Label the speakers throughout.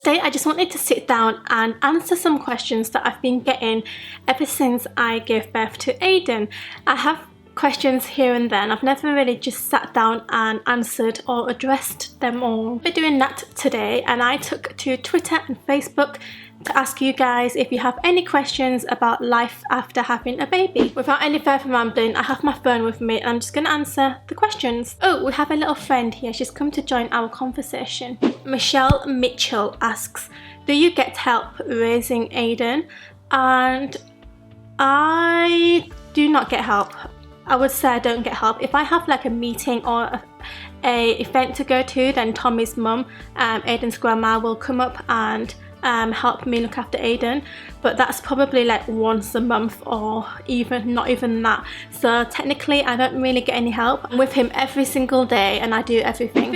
Speaker 1: Today I just wanted to sit down and answer some questions that I've been getting ever since I gave birth to Aiden. I have questions here and then. I've never really just sat down and answered or addressed them all. We're doing that today, and I took to Twitter and Facebook to ask you guys if you have any questions about life after having a baby. Without any further rambling, I have my phone with me and I'm just going to answer the questions. Oh, we have a little friend here. She's come to join our conversation. Michelle Mitchell asks, do you get help raising Aiden? And I do not get help. I would say I don't get help. If I have like a meeting or a event to go to, then Tommy's mum, Aiden's grandma, will come up and help me look after Aiden, but that's probably like once a month or even not even that. So technically I don't really get any help. I'm with him every single day and I do everything.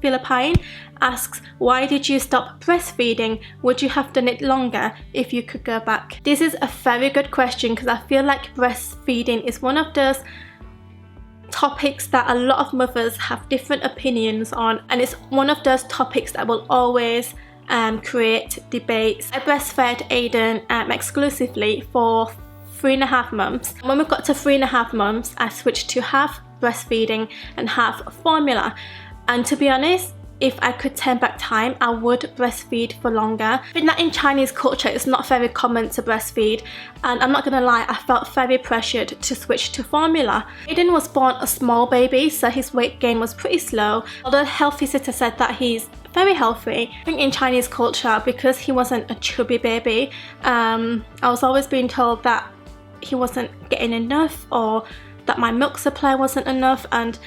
Speaker 1: Philippine asks, why did you stop breastfeeding? Would you have done it longer if you could go back? This is a very good question because I feel like breastfeeding is one of those topics that a lot of mothers have different opinions on, and it's one of those topics that will always create debates. I breastfed Aiden exclusively for 3.5 months. When we got to 3.5 months, I switched to half breastfeeding and half formula. And to be honest, if I could turn back time, I would breastfeed for longer. I think that in Chinese culture, it's not very common to breastfeed. And I'm not gonna lie, I felt very pressured to switch to formula. Aiden was born a small baby, so his weight gain was pretty slow. Although health visitor said that he's very healthy. I think in Chinese culture, because he wasn't a chubby baby, I was always being told that he wasn't getting enough or that my milk supply wasn't enough. And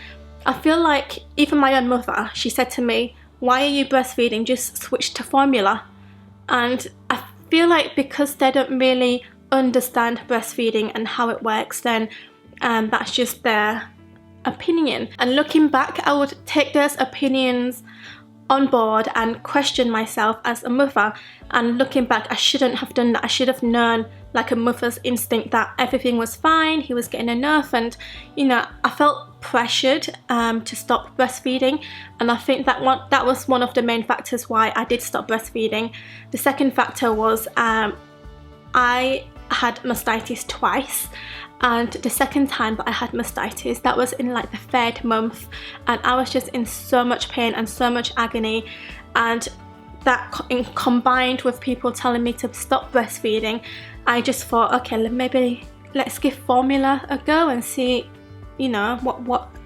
Speaker 1: I feel like even my own mother, she said to me, why are you breastfeeding? Just switch to formula. And I feel like because they don't really understand breastfeeding and how it works, then that's just their opinion. And looking back, I would take those opinions on board and question myself as a mother. And looking back, I shouldn't have done that. I should have known, like a mother's instinct, that everything was fine, he was getting enough. And you know, I felt pressured to stop breastfeeding, and I think that was one of the main factors why I did stop breastfeeding. The second factor was I had mastitis twice, and the second time that I had mastitis, that was in like the 3rd month, and I was just in so much pain and so much agony. And that combined with people telling me to stop breastfeeding, I just thought, okay, maybe let's give formula a go and see, you know,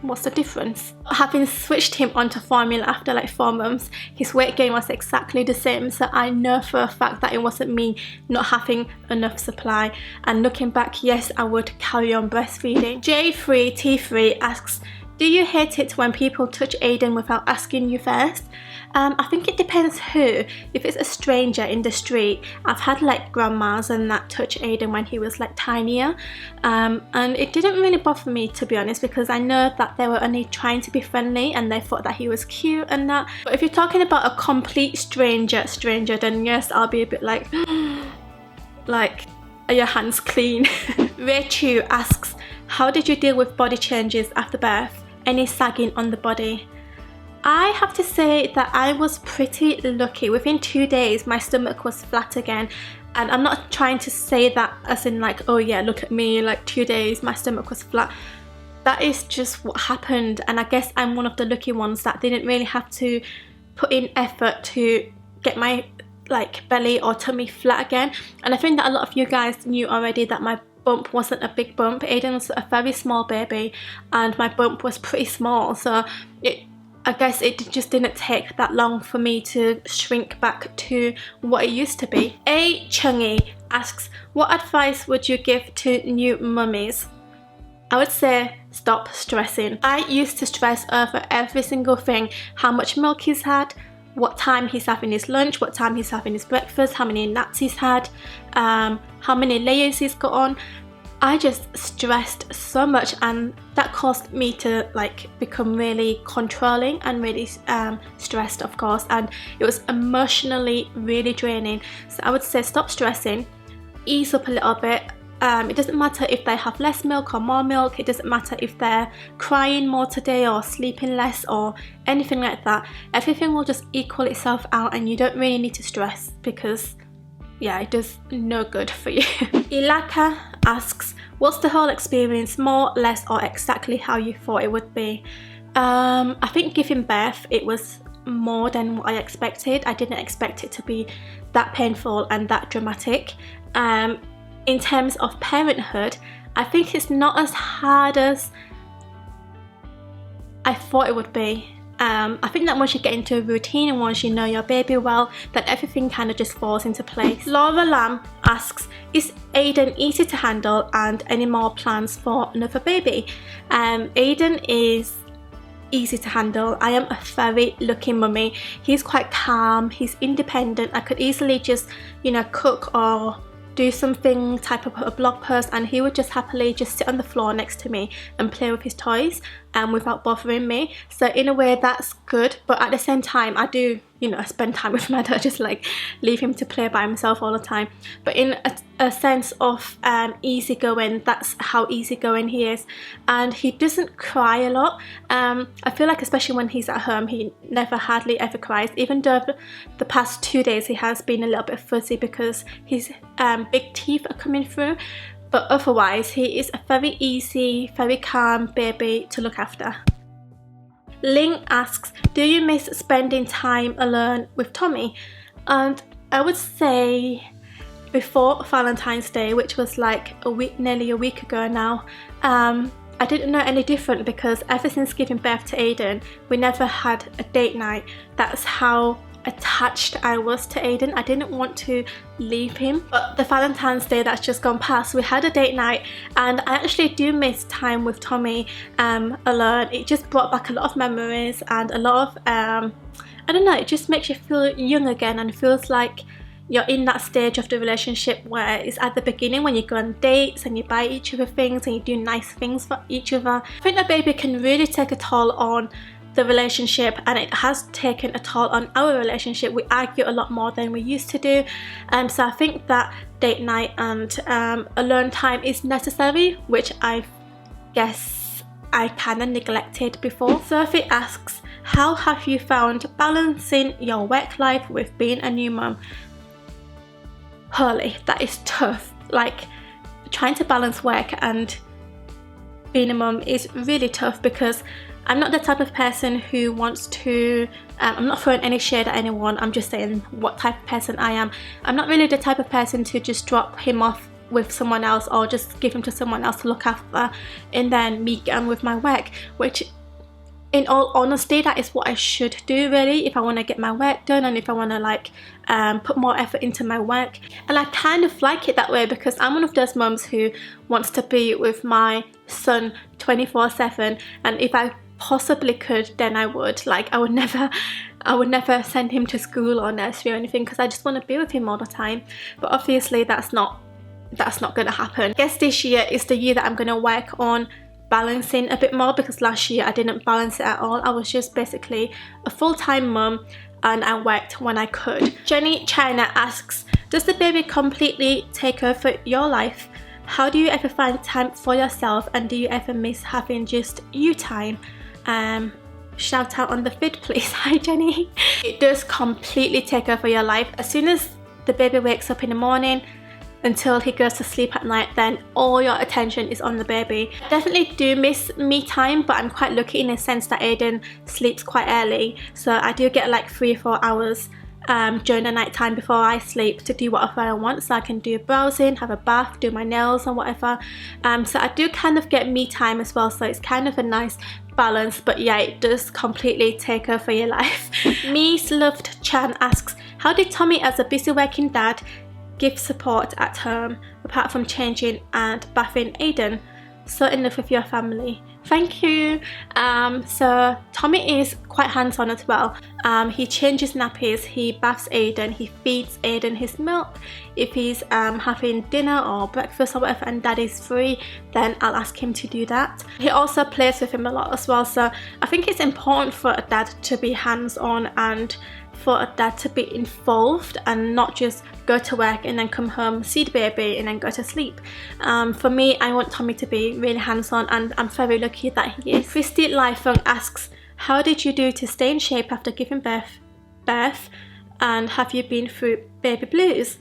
Speaker 1: what's the difference. Having switched him onto formula after like 4 months, his weight gain was exactly the same, so I know for a fact that it wasn't me not having enough supply. And looking back, yes, I would carry on breastfeeding. J3T3 asks, do you hate it when people touch Aiden without asking you first? I think it depends who. If it's a stranger in the street, I've had like grandmas and that touch Aiden when he was like tinier, and it didn't really bother me, to be honest, because I know that they were only trying to be friendly and they thought that he was cute and that. But if you're talking about a complete stranger, then yes, I'll be a bit like, like, are your hands clean? Raichu asks, how did you deal with body changes after birth? Any sagging on the body? I have to say that I was pretty lucky. Within 2 days, my stomach was flat again. And I'm not trying to say that as in like, oh yeah, look at me, like 2 days, my stomach was flat. That is just what happened. And I guess I'm one of the lucky ones that didn't really have to put in effort to get my like belly or tummy flat again. And I think that a lot of you guys knew already that my bump wasn't a big bump. Aiden was a very small baby and my bump was pretty small. So I guess it just didn't take that long for me to shrink back to what it used to be. A Chungy asks, what advice would you give to new mummies? I would say stop stressing. I used to stress over every single thing. How much milk he's had, what time he's having his lunch, what time he's having his breakfast, how many naps he's had, how many layers he's got on. I just stressed so much, and that caused me to like become really controlling and really stressed, of course, and it was emotionally really draining. So I would say stop stressing, ease up a little bit, It doesn't matter if they have less milk or more milk. It doesn't matter if they're crying more today or sleeping less or anything like that. Everything will just equal itself out, and you don't really need to stress, because yeah, it does no good for you. Ilaka asks, what's the whole experience, more, less, or exactly how you thought it would be? I think giving birth, it was more than what I expected. I didn't expect it to be that painful and that dramatic. In terms of parenthood, I think it's not as hard as I thought it would be. I think that once you get into a routine and once you know your baby well, that everything kind of just falls into place. Laura Lamb asks, is Aiden easy to handle, and any more plans for another baby? Aiden is easy to handle. I am a very lucky mummy. He's quite calm, he's independent. I could easily just, you know, cook or do something, type up a blog post, and he would just happily just sit on the floor next to me and play with his toys without bothering me. So in a way that's good, but at the same time I do, you know, spend time with my dad, just like leave him to play by himself all the time. But in a sense of easygoing, that's how easygoing he is, and he doesn't cry a lot. I feel like especially when he's at home, he never hardly ever cries, even though the past 2 days he has been a little bit fuzzy because his big teeth are coming through. But otherwise, he is a very easy, very calm baby to look after. Ling asks, do you miss spending time alone with Tommy? And I would say before Valentine's Day, which was like nearly a week ago now, I didn't know any different, because ever since giving birth to Aiden, we never had a date night. That's how attached I was to Aiden. I didn't want to leave him. But the Valentine's Day that's just gone past, we had a date night, and I actually do miss time with Tommy alone. It just brought back a lot of memories and a lot of I don't know, it just makes you feel young again, and feels like you're in that stage of the relationship where it's at the beginning, when you go on dates and you buy each other things and you do nice things for each other. I think the baby can really take a toll on the relationship, and it has taken a toll on our relationship. We argue a lot more than we used to do, so I think that date night and alone time is necessary, which I guess I kind of neglected before. Sophie asks, how have you found balancing your work life with being a new mum? Holy, that is tough. Like, trying to balance work and being a mum is really tough, because I'm not the type of person who wants to, I'm not throwing any shade at anyone, I'm just saying what type of person I am. I'm not really the type of person to just drop him off with someone else or just give him to someone else to look after and then me get on with my work, which in all honesty, that is what I should do really, if I want to get my work done and if I want to like put more effort into my work. And I kind of like it that way, because I'm one of those mums who wants to be with my son 24/7, and if I possibly could, then I would. Like, I would never send him to school or nursery or anything, because I just want to be with him all the time. But obviously that's not going to happen. I guess this year is the year that I'm going to work on balancing a bit more, because last year I didn't balance it at all. I was just basically a full-time mum and I worked when I could. Jenny China asks, does the baby completely take over your life? How do you ever find time for yourself, and do you ever miss having just you time? Shout out on the vid please. Hi Jenny. It does completely take over your life. As soon as the baby wakes up in the morning until he goes to sleep at night, then all your attention is on the baby. I definitely do miss me time, but I'm quite lucky in the sense that Aiden sleeps quite early, so I do get like 3 or 4 hours during the night time before I sleep to do whatever I want. So I can do browsing, have a bath, do my nails and whatever. So I do kind of get me time as well, so it's kind of a nice balance. But yeah, it does completely take over your life. Mies Loved Chan asks, how did Tommy as a busy working dad give support at home apart from changing and bathing Aiden? So in love with your family. Thank you. So Tommy is quite hands-on as well. He changes nappies, he baths Aiden, he feeds Aiden his milk. If he's having dinner or breakfast or whatever and dad is free, then I'll ask him to do that. He also plays with him a lot as well, so I think it's important for a dad to be hands-on and for a dad to be involved and not just go to work and then come home, see the baby and then go to sleep. For me, I want Tommy to be really hands-on, and I'm very lucky that he is. Christy Lifung asks, how did you do to stay in shape after giving birth, and have you been through baby blues?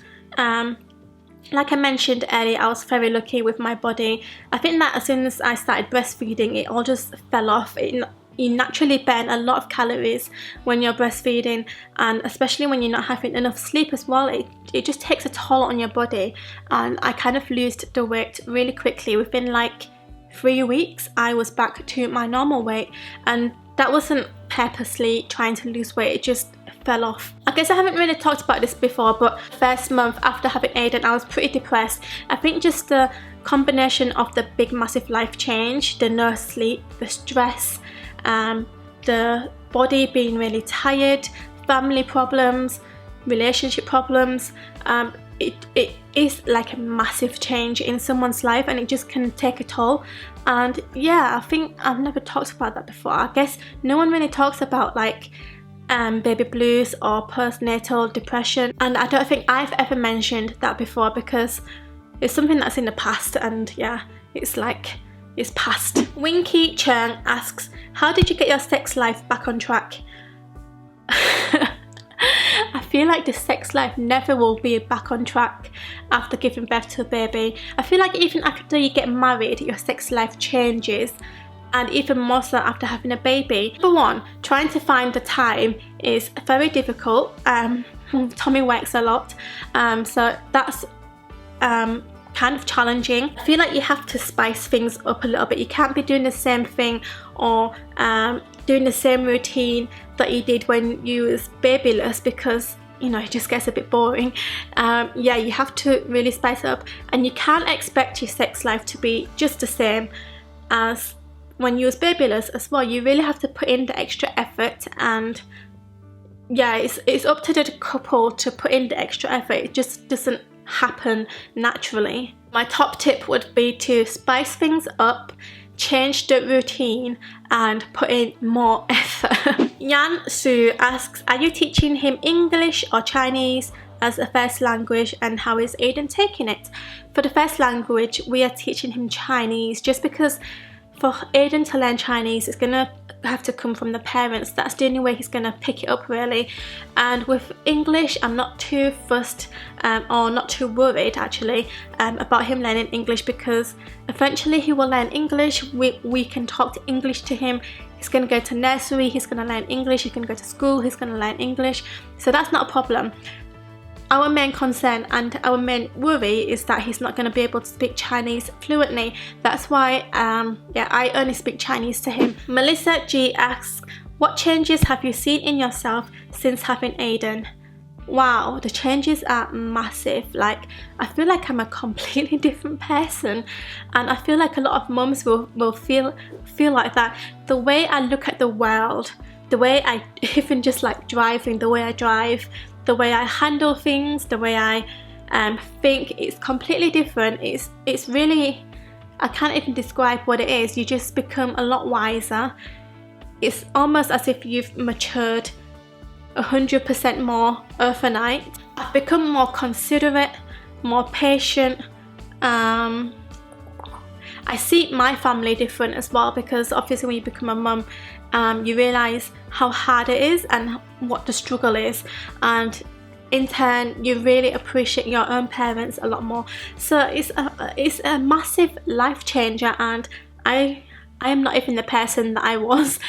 Speaker 1: Like I mentioned earlier, I was very lucky with my body. I think that as soon as I started breastfeeding, it all just fell off. You naturally burn a lot of calories when you're breastfeeding, and especially when you're not having enough sleep as well, it just takes a toll on your body. And I kind of lost the weight really quickly. Within like 3 weeks, I was back to my normal weight, and that wasn't purposely trying to lose weight, it just fell off. I guess I haven't really talked about this before, but first month after having Aiden, I was pretty depressed. I think just the combination of the big massive life change, the no sleep, the stress, the body being really tired, family problems, relationship problems, it is like a massive change in someone's life, and it just can take a toll. And yeah, I think I've never talked about that before. I guess no one really talks about like baby blues or postnatal depression, and I don't think I've ever mentioned that before because it's something that's in the past, and yeah, it's like it's past. Winky Chung asks, how did you get your sex life back on track? I feel like the sex life never will be back on track after giving birth to a baby. I feel like even after you get married, your sex life changes, and even more so after having a baby. For one, trying to find the time is very difficult. Tommy works a lot, so that's kind of challenging. I feel like you have to spice things up a little bit. You can't be doing the same thing or doing the same routine that you did when you was babyless, because you know it just gets a bit boring. Yeah, you have to really spice it up, and you can't expect your sex life to be just the same as when you was babyless as well. You really have to put in the extra effort, and yeah, it's up to the couple to put in the extra effort. It just doesn't happen naturally. My top tip would be to spice things up, change the routine and put in more effort. Yan Su asks, are you teaching him English or Chinese as a first language, and how is Aiden taking it? For the first language, we are teaching him Chinese, just because for Aiden to learn Chinese, it's gonna have to come from the parents. That's the only way he's gonna pick it up really. And with English, I'm not too fussed or not too worried actually about him learning English, because eventually he will learn English. We can talk English to him. He's gonna go to nursery, he's gonna learn English, he's gonna go to school, he's gonna learn English, so that's not a problem. Our main concern and our main worry is that he's not going to be able to speak Chinese fluently. That's why yeah, I only speak Chinese to him. Melissa G asks, what changes have you seen in yourself since having Aiden? Wow, the changes are massive. Like, I feel like I'm a completely different person, and I feel like a lot of mums will feel like that. The way I look at the world, the way I even just like driving, the way I drive, the way I handle things, the way I think, it's completely different. It's really, I can't even describe what it is. You just become a lot wiser. It's almost as if you've matured 100% more overnight. I've become more considerate, more patient. I see my family different as well, because obviously when you become a mum, you realise how hard it is and what the struggle is, and in turn you really appreciate your own parents a lot more. So it's a massive life changer, and I am not even the person that I was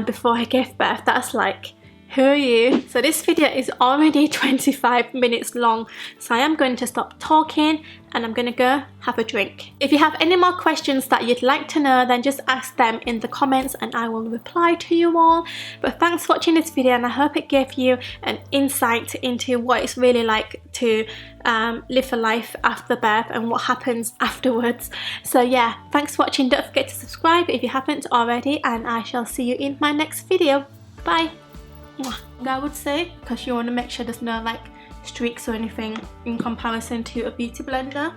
Speaker 1: before I gave birth. That's like, who are you? So this video is already 25 minutes long, so I am going to stop talking and I'm gonna go have a drink. If you have any more questions that you'd like to know, then just ask them in the comments and I will reply to you all. But thanks for watching this video, and I hope it gave you an insight into what it's really like to live a life after birth and what happens afterwards. So yeah, thanks for watching. Don't forget to subscribe if you haven't already, and I shall see you in my next video. Bye. I would say, because you want to make sure there's no like streaks or anything in comparison to a beauty blender.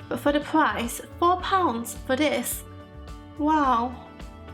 Speaker 1: But for the price, £4 for this, wow.